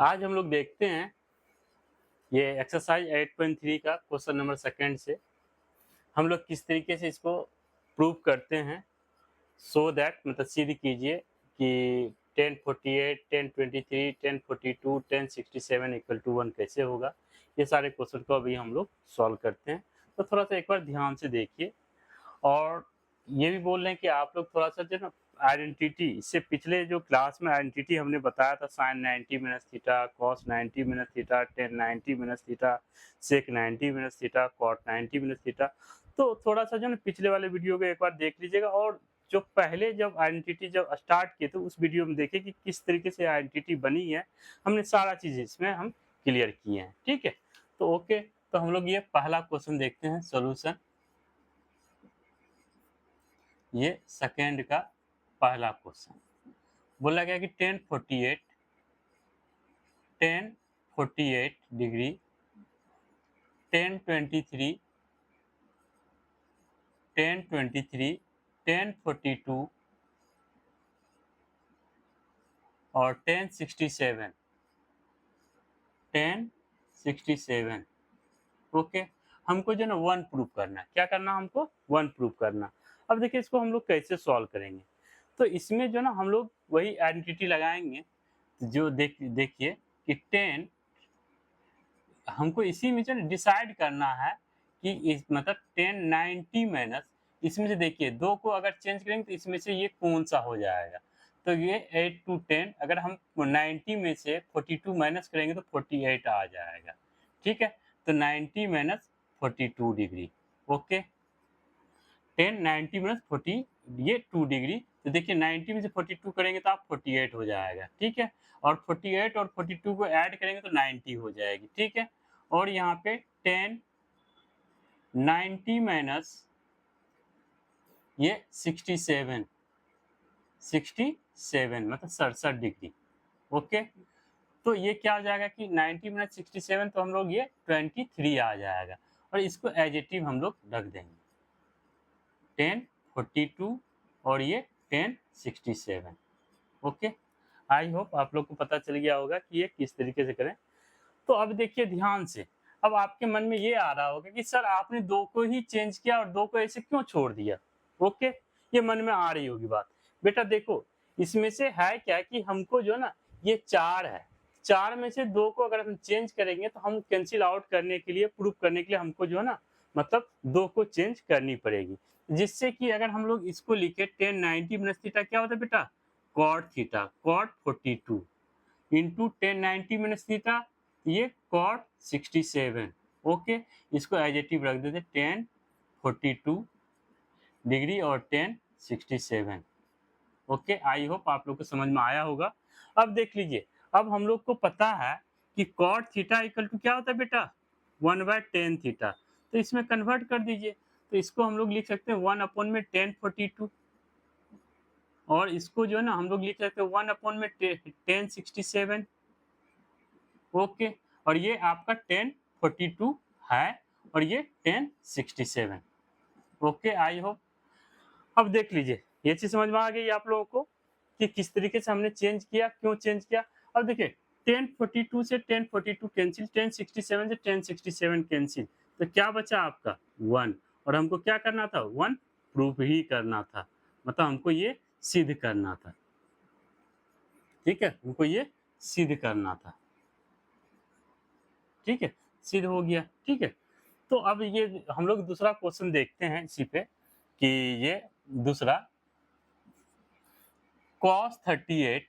आज हम लोग देखते हैं ये एक्सरसाइज 8.3 का क्वेश्चन नंबर सेकंड से हम लोग किस तरीके से इसको प्रूव करते हैं। सो दैट मतलब सीधी कीजिए कि 1048, 1023, 1042, 1067 इक्वल टू 1 कैसे होगा। ये सारे क्वेश्चन को अभी हम लोग सॉल्व करते हैं। तो थोड़ा सा एक बार ध्यान से देखिए और ये भी बोल रहे हैं कि आप लोग थोड़ा-सा जो है ना आइडेंटिटी, इससे पिछले जो क्लास में आइडेंटिटी हमने बताया था sine 90 minus theta, cos 90 minus theta, tan 90 minus theta, sec 90 minus theta, cot 90 minus theta. तो थोड़ा-सा जो है ना पिछले वाले वीडियो को एक बार देख लीजिएगा और जो पहले जब आइडेंटिटी जब स्टार्ट किए थे उस वीडियो में देखिए कि किस तरीके से आइडेंटिटी बनी है। हमने सारा चीज़ इसमें हम क्लियर किए हैं, ठीक है? तो ओके, तो हम लोग ये पहला क्वेश्चन देखते हैं सॉल्यूशन। ये सेकेंड का पहला क्वेश्चन बोला गया कि 1048 डिग्री, 1023, 1023, 1042 और 1067, 1067। ओके, हमको जो ना वन प्रूफ करना है। क्या करना हमको? वन प्रूफ करना। अब देखिए इसको हम लोग कैसे सॉल्व करेंगे। तो इसमें जो ना हम लोग वही आइडेंटिटी लगाएंगे जो देखिए कि 10 हमको इसी में जो डिसाइड करना है कि इस मतलब 1090 माइनस इसमें से देखिए 2 को अगर चेंज करेंगे तो इसमें से ये कौन-सा हो जाएगा। तो ये 8 टू 10 अगर हम 90 में से 42 माइनस करेंगे तो 48 आ जाएगा। ठीक है? तो 90 माइनस 42 डिग्री। ओके? 10 90 माइनस 40 ये 2 डिग्री। तो देखिए 90 में से 42 करेंगे तो आप 48 हो जाएगा। ठीक है? और 48 और 42 को ऐड करेंगे तो 90 हो जाएगी। ठीक है? और यहाँ पे 10 90 माइनस ये 67 मतलब 67 डिग्री। ओके, तो ये क्या हो जाएगा कि 90 माइनस 67 तो हम लोग ये 23 आ जाएगा और इसको एडिटिव हम लोग रख देंगे 1042 और ये 1067। ओके, आई होप आप लोग को पता चल गया होगा कि ये किस तरीके से करें। तो अब देखिए ध्यान से, अब आपके मन में ये आ रहा होगा कि सर आपने 2 को ही चेंज किया और 2 को ऐसे क्यों छोड़ दिया? ओके, ये मन में आ रही होगी बात। बेटा देखो, इसमें से है क्या कि हमको जो है ना ये 4 है, 4 में से 2 को अगर हम चेंज करेंगे तो हम कैंसल आउट करने के लिए, प्रूफ करने के लिए हमको जो है ना मतलब 2 को चेंज करनी पड़ेगी। जिससे कि अगर हम लोग इसको लिखे 1090 माइनस थीटा क्या होता है बेटा? Cot theta, cot 42 into 1090 minus theta ये कॉट 67। ओके, इसको एडजेक्टिव रख देते 1042 डिग्री और 1067। ओके, आई होप आप लोग को समझ में आया होगा। अब देख लीजिए, अब हम लोग को पता है कि कॉट थीटा इक्वल टू क्या होता है बेटा? 1/10 थीटा। तो इसमें कन्वर्ट कर दीजिए, तो इसको हम लोग लिख सकते हैं 1 अपॉन में 1042 और इसको जो है ना हम लोग लिख सकते हैं 1 अपॉन में 1067। ओके, और ये आपका 1042 है और ये 1067। ओके, आई होप अब देख लीजिए ये चीज समझ में आ गई आप लोगों को कि किस तरीके से हमने चेंज किया, क्यों चेंज किया। अब देखिए 1042 से 1042 कैंसिल, 1067 से 1067 कैंसिल, तो क्या बचा आपका 1 और हमको क्या करना था? 1 प्रूफ ही करना था, मतलब हमको ये सिद्ध करना था। ठीक है, हमको ये सिद्ध करना था। ठीक है, सिद्ध हो गया। ठीक है, तो अब ये हम लोग दूसरा क्वेश्चन देखते हैं इसी पे कि ये दूसरा cos 38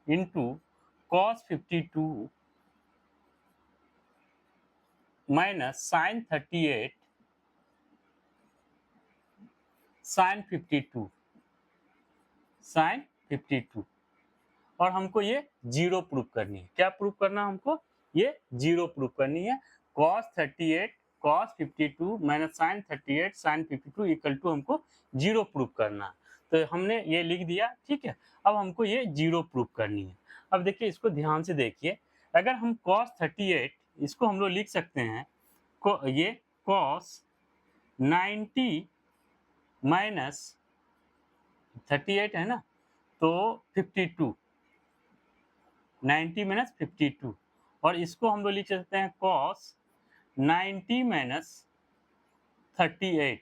into cos 52 minus sine 38 sine 52 और हमको ये जीरो प्रूफ करनी है। क्या प्रूफ करना हमको? ये जीरो प्रूफ करनी है। cos 38 cos 52 minus sine 38 sine 52 equal to हमको जीरो प्रूफ करना है। तो हमने ये लिख दिया। ठीक है, अब हमको ये जीरो प्रूफ करनी है। अब देखिए इसको ध्यान से देखिए, अगर हम cos 38 इसको हम लोग लिख सकते हैं ये cos 90 माइनस 38 है ना, तो 52, 90 माइनस 52, और इसको हम लोग लिख सकते हैं cos 90 माइनस 38।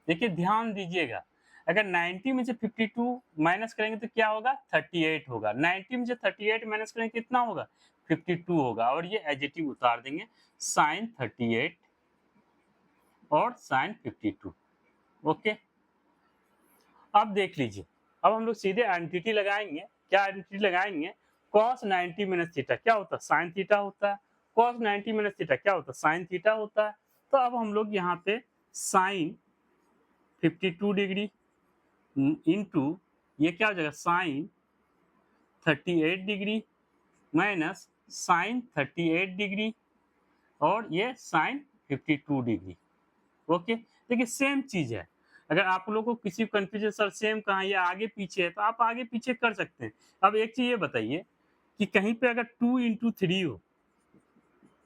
देखिए ध्यान दीजिएगा, अगर 90 में से 52 माइनस करेंगे तो क्या होगा, 38 होगा। 90 में से 38 माइनस करेंगे कितना होगा, 52 होगा, और ये एडजेटिव उतार देंगे, साइन 38 और साइन 52। ओके, अब देख लीजिए, अब हम लोग सीधे आइडेंटिटी लगाएंगे। क्या आइडेंटिटी लगाएंगे, cos 90 माइनस थीटा क्या होता है, साइन थीटा होता है। cos 90 माइनस थीटा क्या होता है, साइन थीटा होता है। तो अब हम लोग यहाँ पे साइन 52 डिग्री इंटू ये क्या हो जाएगा, sine 38 degree minus sine 38 degree और ये साइन 52 डिग्री। ओके, देखिए सेम चीज है। अगर आप लोगों को किसी कंफ्यूजन सर सेम कहाँ या आगे पीछे है तो आप आगे पीछे कर सकते हैं। अब एक चीज ये बताइए कि कहीं पे अगर 2 इंटू 3 हो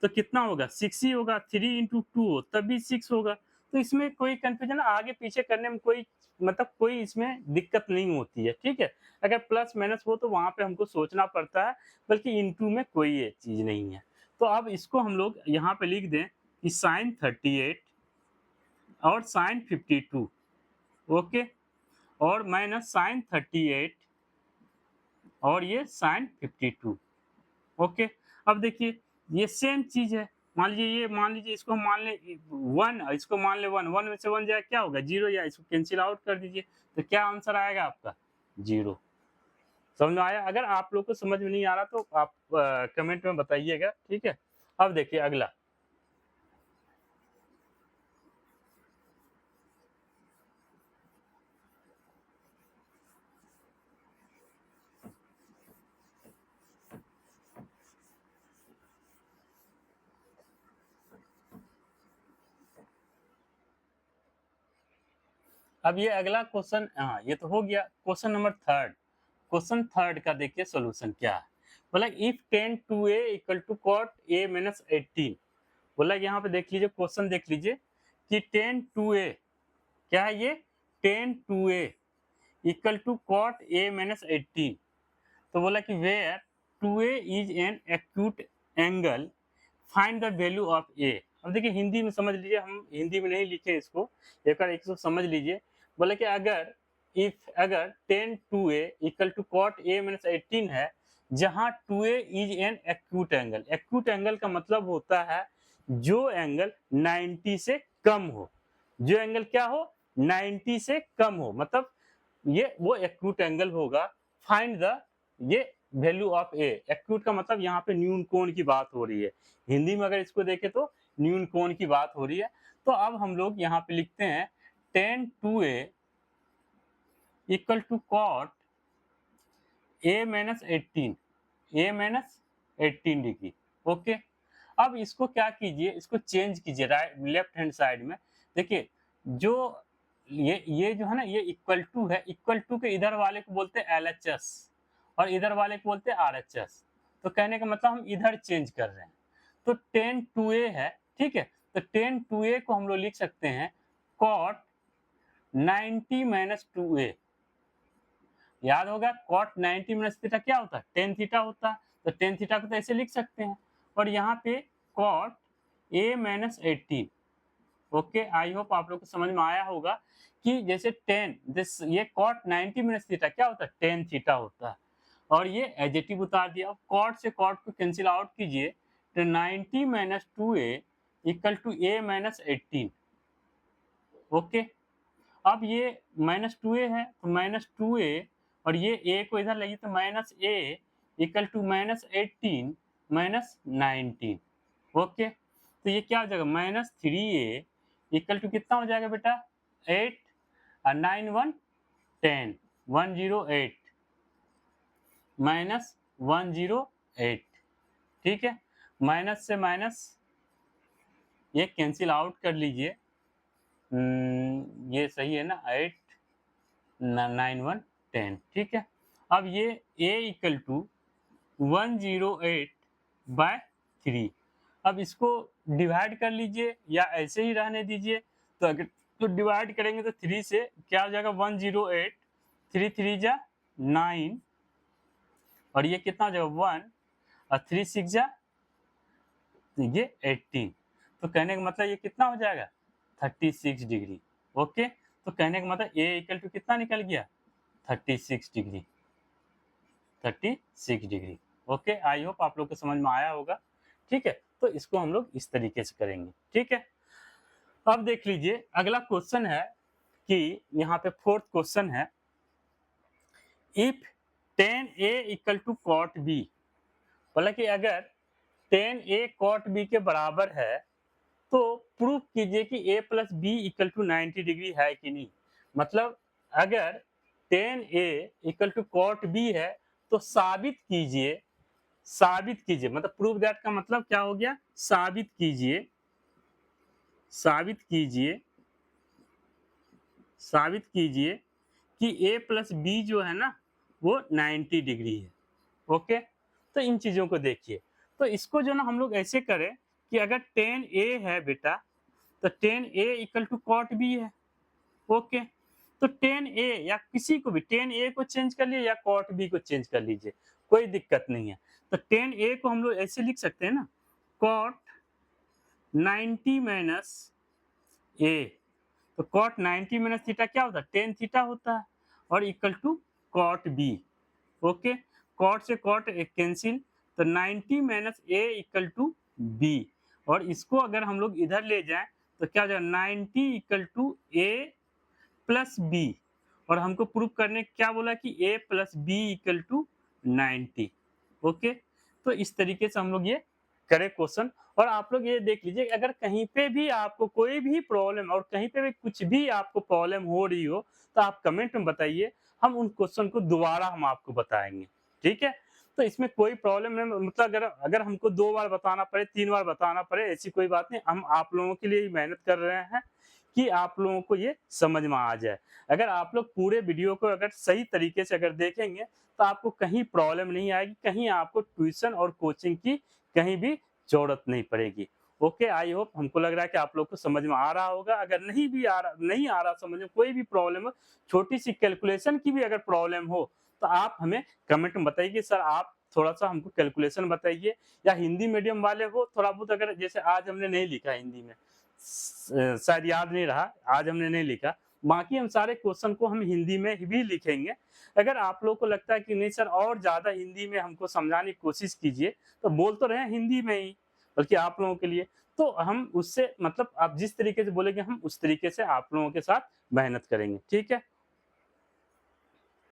तो कितना होगा, 6 ही होगा। 3 इंटू 2 हो तब भी 6 होगा। तो इसमें कोई कंफ्यूजन आगे पीछे करने में कोई मतलब कोई इसमें दिक्कत नहीं होती है, ठीक है। अगर प्लस माइनस हो तो वहां पे हमको सोचना पड़ता है, बल्कि इंटू में कोई ये चीज नहीं है। तो अब इसको हम लोग यहाँ पे लिख दें कि साइन 38 और साइन 52, ओके, और माइनस साइन 38 और ये साइन 52। ओके, अब देखिए ये सेम चीज है। मान लीजिए इसको हम मान ले 1, इसको मान ले 1, 1 में से 1 जाए क्या होगा, 0, या इसको कैंसिल आउट कर दीजिए तो क्या आंसर आएगा आपका, 0। समझ में आया? अगर आप लोग को समझ में नहीं आ रहा तो आप कमेंट में बताइएगा, ठीक है। अब देखिए अगला, अब ये अगला क्वेश्चन, हाँ ये तो हो गया। Question number third, question third का देखिए सॉल्यूशन क्या है। बोला if tan 2a equal to cot a minus 18। बोला यहाँ पे देख लीजिए, क्वेश्चन देख लीजिए कि tan 2a क्या है, ये tan 2a equal to cot a minus 18। तो बोला कि where 2a is an acute angle, find the value of a। अब देखिए हिंदी में समझ लीजिए, हम हिंदी में नहीं लिखे इसको, एक बार इसको समझ लीजिए। बोले कि अगर tan 2a equal to cot a minus 18 है, जहां 2a is an acute angle. Acute angle का मतलब होता है जो एंगल 90 से कम हो, जो एंगल क्या हो, 90 से कम हो, मतलब ये वो एक्यूट एंगल होगा। फाइंड द ये वैल्यू ऑफ ए। एक्यूट का मतलब यहाँ पे न्यून कोण की बात हो रही है, हिंदी में अगर इसको देखें तो न्यून कोण की बात हो रही है। तो अब हम लोग यहाँ पे लिखते हैं tan 2a equal to cot a minus 18, a minus 18 degree. Okay, अब इसको क्या कीजिए, इसको चेंज कीजिए राइट लेफ्ट हैंड साइड में। देखिए जो ये जो है ना, ये इक्वल टू है, इक्वल टू के इधर वाले को बोलते हैं LHS और इधर वाले को बोलते हैं RHS। तो कहने का मतलब हम इधर चेंज कर रहे हैं। तो tan 2a है, ठीक है। तो tan 2a को हम लोग लिख सकते हैं cot 90 माइनस 2a। याद होगा cot 90 माइनस थीटा क्या होता है, tan थीटा होता है। तो tan थीटा को तो ऐसे लिख सकते हैं, और यहाँ पे cot a minus 18। Okay, I hope आप लोग को समझ में आया होगा कि जैसे ये cot 90 माइनस थीटा क्या होता है, tan थीटा होता है, और ये एडजेक्टिव उतार दिया। अब cot से cot को कैंसिल आउट कीजिए तो 90 minus 2a equal to a minus 18। Okay, अब ये माइनस 2a है तो माइनस 2a, और ये a को इधर लगी तो minus a equal to minus 18 minus 19। Okay, तो ये क्या हो जाएगा, माइनस 3a इक्वल टू कितना हो जाएगा बेटा, 8 और 9 1 10, 108 माइनस 108। ठीक है, माइनस से माइनस ये कैंसिल आउट कर लीजिए। ये सही है ना, 8 9 1 10, ठीक है। अब ये a इक्वल टू 108 बाय 3। अब इसको डिवाइड कर लीजिए या ऐसे ही रहने दीजिए। तो अगर तो डिवाइड करेंगे तो 3 से क्या हो जाएगा, 108, 3 3 जा 9 और ये कितना हो जाएगा 1 और 3 6 जा ये 18। तो कहने का मतलब ये कितना हो जाएगा 36 डिग्री। ओके, तो कहने का मतलब ए इक्वल टू कितना निकल गया 36 degree, 36 degree. Okay, I hope आप लोग को समझ में आया होगा। ठीक है, तो इसको हम लोग इस तरीके से करेंगे। ठीक है, अब देख लीजिए अगला क्वेश्चन है कि यहाँ पे फोर्थ क्वेश्चन है, if tan A equal to cot B, बोला कि अगर tan A cot B के बराबर है तो प्रूफ कीजिए कि A plus B equal to 90 degree है कि नहीं। मतलब अगर tan A equal to cot B है तो साबित कीजिए, साबित कीजिए मतलब प्रूफ दैट का मतलब क्या हो गया, साबित कीजिए, साबित कीजिए, साबित कीजिए कि a प्लस बी जो है ना वो 90 डिग्री है। ओके, तो इन चीजों को देखिए। तो इसको जो ना हम लोग ऐसे करें कि अगर tan a है बेटा तो tan a equal to cot b है। ओके, तो tan a या किसी को भी tan a को चेंज कर लीजिए या cot b को चेंज कर लीजिए, कोई दिक्कत नहीं है। तो tan a को हम लोग ऐसे लिख सकते हैं ना, cot 90 माइनस a, तो cot 90 माइनस थीटा क्या होता है, tan थीटा होता है और equal to cot b। Okay, cot से cot कैंसिल, तो 90 minus a equal to b, और इसको अगर हम लोग इधर ले जाएं तो क्या हो जाएगा 90 equal to a plus B, और हमको प्रूव करने क्या बोला कि a plus B equal to 90। Okay, तो इस तरीके से हम लोग ये करें क्वेश्चन। और आप लोग ये देख लीजिए अगर कहीं पे भी आपको कोई भी प्रॉब्लम और कहीं पे भी कुछ भी आपको प्रॉब्लम हो रही हो तो आप कमेंट में बताइए, हम उन क्वेश्चन को दोबारा हम आपको बताएंगे। ठीक है, तो इसमें कोई प्रॉब्लम नहीं, मतलब अगर अगर हमको 2 बार बताना पड़े 3 बार बताना पड़े ऐसी कोई बात नहीं, हम आप लोगों के लिए ही मेहनत कर रहे हैं कि आप लोगों को ये समझ में आ जाए। अगर आप लोग पूरे वीडियो को अगर सही तरीके से अगर देखेंगे तो आपको कहीं प्रॉब्लम नहीं आएगी, कहीं आपको ट्यूशन और कोचिंग की कहीं भी जरूरत नहीं पड़ेगी। ओके, आई होप हमको लग रहा है कि आप लोग को समझ में आ रहा होगा। अगर नहीं आ रहा समझ में, कोई भी प्रॉब्लम हो, छोटी सी कैलकुलेशन की भी अगर प्रॉब्लम हो तो आप हमें कमेंट में बताइए कि सर आप थोड़ा सा हमको कैलकुलेशन बताइए, या हिंदी मीडियम वाले हो थोड़ा बहुत अगर, जैसे आज हमने नहीं लिखा हिंदी में, शायद याद नहीं रहा, आज हमने नहीं लिखा, बाकी हम सारे क्वेश्चन को हम हिंदी में भी लिखेंगे। अगर आप लोग को लगता है कि नहीं सर और ज्यादा हिंदी में हमको समझाने की कोशिश कीजिए तो बोल तो रहे हिंदी में ही, बल्कि आप लोगों के लिए, तो हम उससे मतलब आप जिस तरीके से बोलेंगे हम उस तरीके से आप लोगों के साथ मेहनत करेंगे। ठीक है।